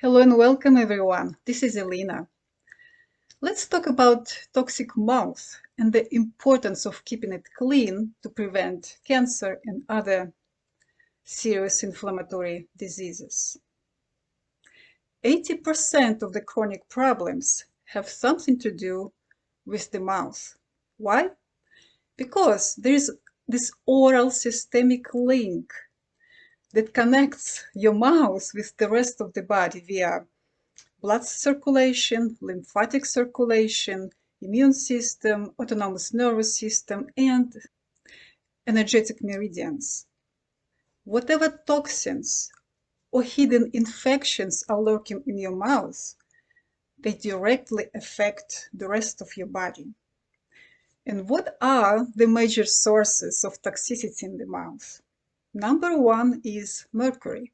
Hello and welcome everyone. This is Alena. Let's talk about toxic mouth and the importance of keeping it clean to prevent cancer and other serious inflammatory diseases. 80% of the chronic problems have something to do with the mouth. Why? Because there is this oral systemic link that connects your mouth with the rest of the body via blood circulation, lymphatic circulation, immune system, autonomous nervous system, and energetic meridians. Whatever toxins or hidden infections are lurking in your mouth, they directly affect the rest of your body. And what are the major sources of toxicity in the mouth? Number one is mercury,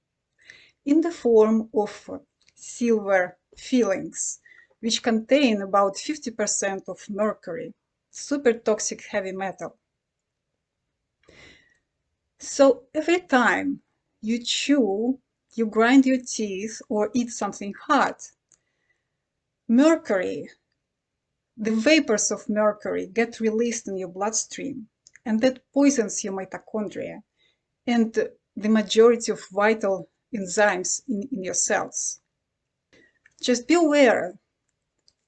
in the form of silver fillings, which contain about 50% of mercury, super toxic heavy metal. So every time you chew, you grind your teeth, or eat something hot, mercury, the vapors of mercury get released in your bloodstream, and that poisons your mitochondria and the majority of vital enzymes in your cells. Just be aware,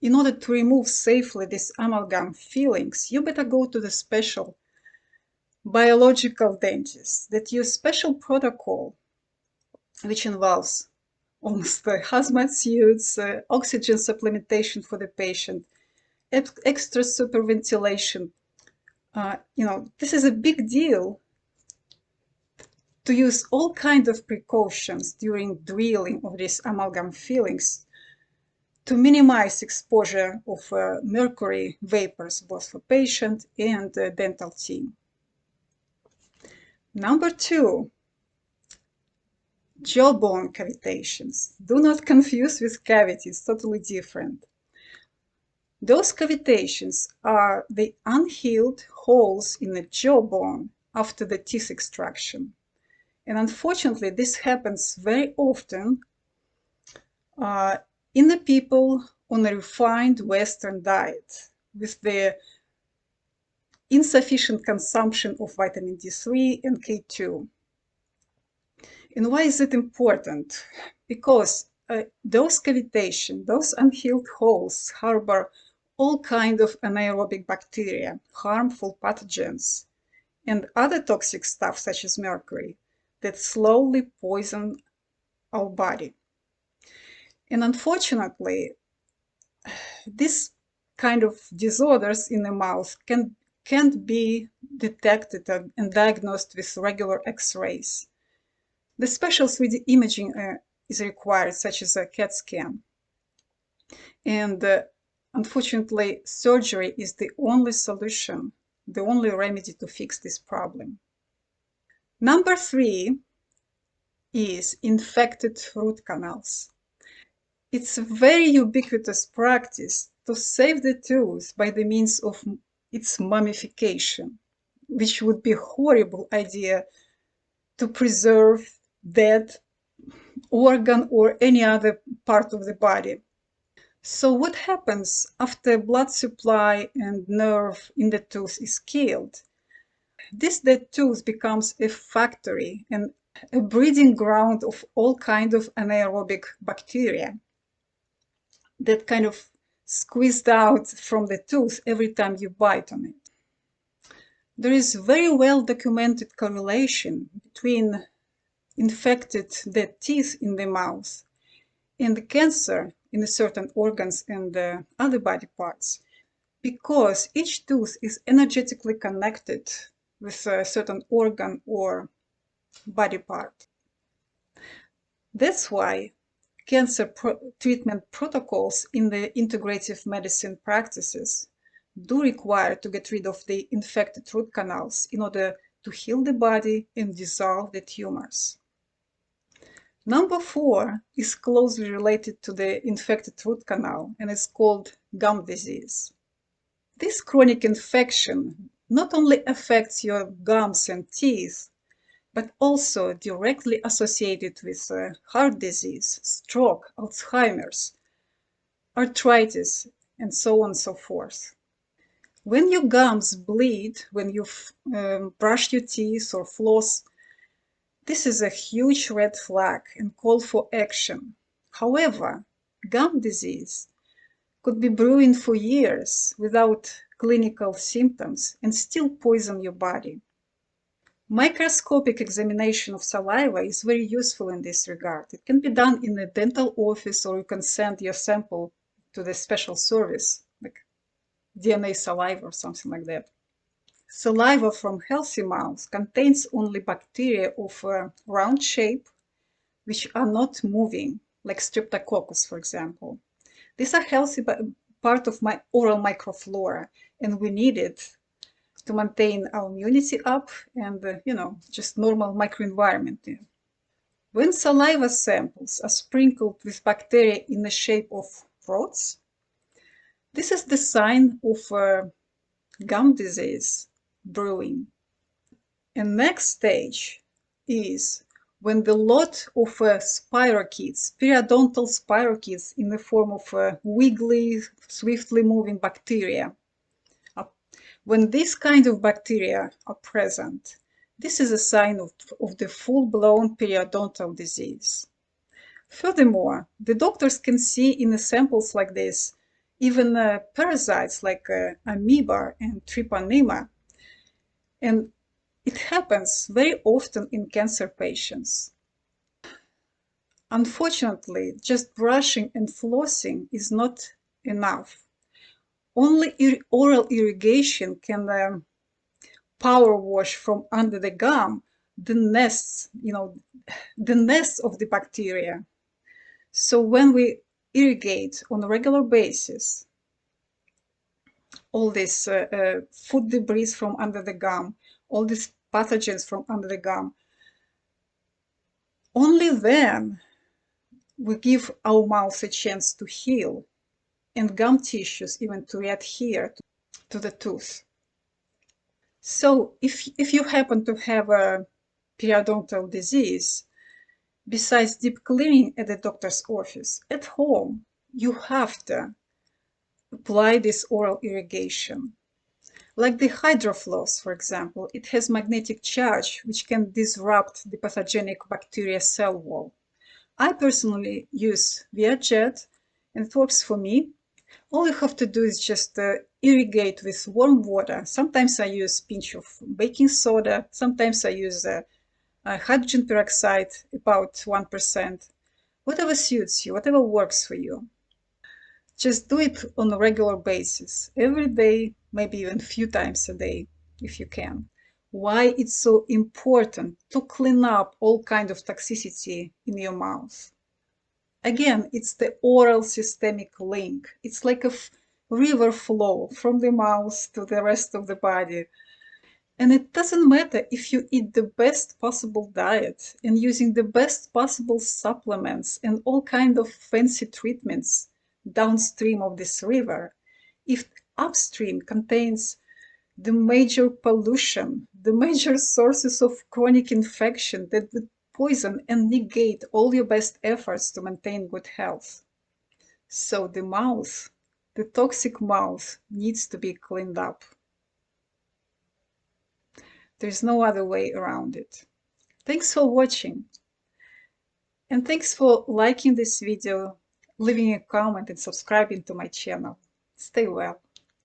in order to remove safely these amalgam fillings, you better go to the special biological dentist that use special protocol, which involves almost hazmat suits, oxygen supplementation for the patient, extra super ventilation. This is a big deal to use all kinds of precautions during drilling of these amalgam fillings to minimize exposure of mercury vapors, both for patient and dental team. Number two, jawbone cavitations. Do not confuse with cavities, totally different. Those cavitations are the unhealed holes in the jawbone after the teeth extraction. And unfortunately, this happens very often in the people on a refined Western diet with the insufficient consumption of vitamin D3 and K2. And why is it important? Because those cavitations, those unhealed holes, harbor all kinds of anaerobic bacteria, harmful pathogens, and other toxic stuff such as mercury that slowly poison our body. And unfortunately, this kind of disorders in the mouth can't be detected and diagnosed with regular X-rays. The special 3D imaging is required, such as a CAT scan. And unfortunately, surgery is the only solution, the only remedy to fix this problem. Number three is infected root canals. It's a very ubiquitous practice to save the tooth by the means of its mummification, which would be a horrible idea to preserve dead organ or any other part of the body. So what happens after blood supply and nerve in the tooth is killed? This dead tooth becomes a factory and a breeding ground of all kinds of anaerobic bacteria that kind of squeezed out from the tooth every time you bite on it. There is very well documented correlation between infected dead teeth in the mouth and the cancer in the certain organs and other body parts, because each tooth is energetically connected with a certain organ or body part. That's why cancer treatment protocols in the integrative medicine practices do require to get rid of the infected root canals in order to heal the body and dissolve the tumors. Number four is closely related to the infected root canal and is called gum disease. This chronic infection not only affects your gums and teeth, but also directly associated with heart disease, stroke, Alzheimer's, arthritis, and so on and so forth. When your gums bleed, when you brush your teeth or floss, this is a huge red flag and call for action. However, gum disease could be brewing for years without clinical symptoms and still poison your body. Microscopic examination of saliva is very useful in this regard. It can be done in a dental office, or you can send your sample to the special service, like DNA saliva or something like that. Saliva from healthy mouths contains only bacteria of a round shape, which are not moving, like Streptococcus, for example. These are healthy part of my oral microflora, and we need it to maintain our immunity up and, just normal microenvironment. When saliva samples are sprinkled with bacteria in the shape of rods, this is the sign of gum disease brewing. And next stage is when the lot of spirochetes, periodontal spirochetes in the form of wiggly, swiftly moving bacteria, when this kind of bacteria are present, this is a sign of the full-blown periodontal disease. Furthermore, the doctors can see in the samples like this even parasites like amoeba and treponema, and it happens very often in cancer patients. Unfortunately, just brushing and flossing is not enough. Only oral irrigation can power wash from under the gum the nests, the nests of the bacteria. So when we irrigate on a regular basis, all this food debris from under the gum, all these pathogens from under the gum, only then we give our mouth a chance to heal and gum tissues even to adhere to the tooth. So if you happen to have a periodontal disease, besides deep cleaning at the doctor's office, at home, you have to apply this oral irrigation. Like the hydrofloss, for example, it has magnetic charge, which can disrupt the pathogenic bacteria cell wall. I personally use ViaJet, and it works for me. All you have to do is just irrigate with warm water. Sometimes I use a pinch of baking soda. Sometimes I use hydrogen peroxide, about 1%. Whatever suits you, whatever works for you. Just do it on a regular basis, every day, maybe even a few times a day, if you can. Why it's so important to clean up all kind of toxicity in your mouth. Again, it's the oral systemic link. It's like a river flow from the mouth to the rest of the body. And it doesn't matter if you eat the best possible diet and using the best possible supplements and all kind of fancy treatments downstream of this river, if upstream contains the major pollution, the major sources of chronic infection that would poison and negate all your best efforts to maintain good health. So the mouth, the toxic mouth, needs to be cleaned up. There's no other way around it. Thanks for watching. And thanks for liking this video, leaving a comment and subscribing to my channel. Stay well.